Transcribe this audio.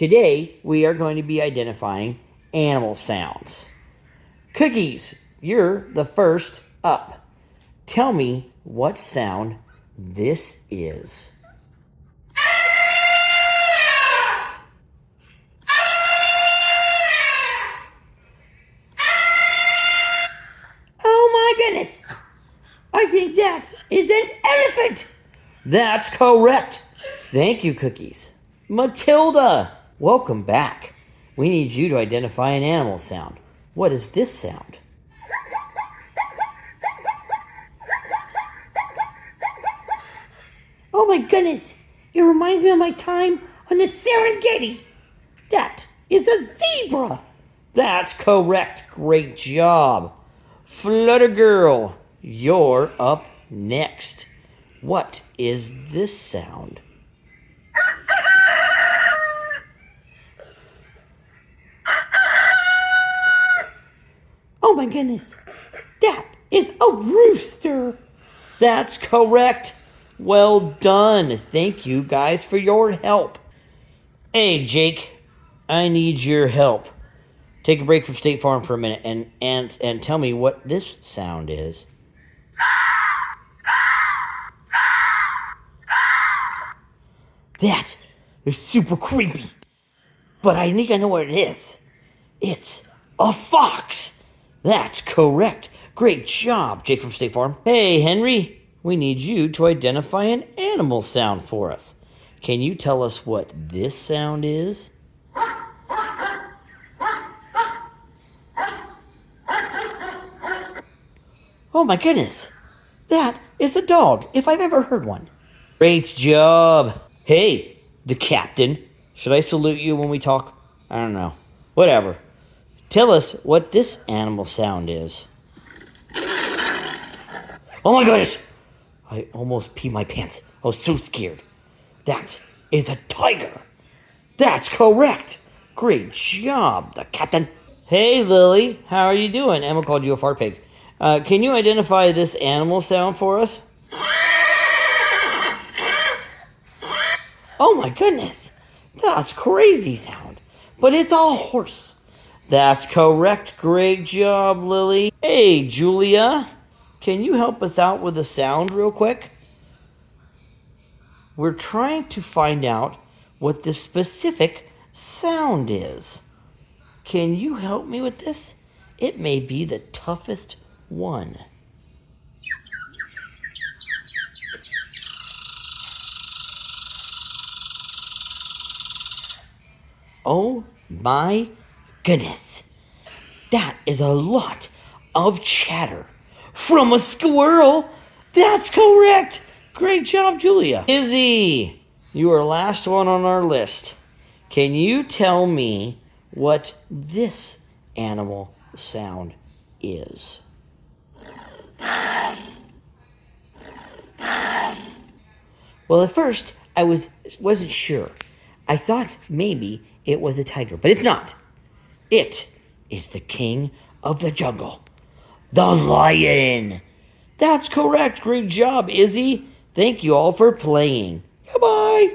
Today, we are going to be identifying animal sounds. Cookies, you're the first up. Tell me what sound this is. Oh my goodness! I think that is an elephant! That's correct! Thank you, Cookies. Matilda, welcome back. We need you to identify an animal sound. What is this sound? Oh my goodness! It reminds me of my time on the Serengeti. That is a zebra. That's correct. Great job. Flutter Girl, you're up next. What is this sound? Oh my goodness. That is a rooster. That's correct. Well done. Thank you guys for your help. Hey, Jake, I need your help. Take a break from State Farm for a minute and tell me what this sound is. That is super creepy. But I think I know what it is. It's a fox. That's correct. Great job, Jake from State Farm. Hey, Henry. We need you to identify an animal sound for us. Can you tell us what this sound is? Oh my goodness. That is a dog, if I've ever heard one. Great job. Hey, the captain. Should I salute you when we talk? I don't know. Whatever. Tell us what this animal sound is. Oh my goodness. I almost peed my pants. I was so scared. That is a tiger. That's correct. Great job, the captain. Hey, Lily. How are you doing? Emma called you a fart pig. Can you identify this animal sound for us? Oh my goodness. That's crazy sound. But it's a horse. That's correct. Great job, Lily. Hey, Julia. Can you help us out with the sound real quick? We're trying to find out what the specific sound is. Can you help me with this? It may be the toughest one. Oh my goodness. That is a lot of chatter. From a squirrel? That's correct. Great job, Julia. Izzy, you are last one on our list. Can you tell me what this animal sound is? Well, at first, I wasn't sure. I thought maybe it was a tiger, but it's not. It is the king of the jungle. The lion. That's correct. Great job, Izzy. Thank you all for playing. Goodbye.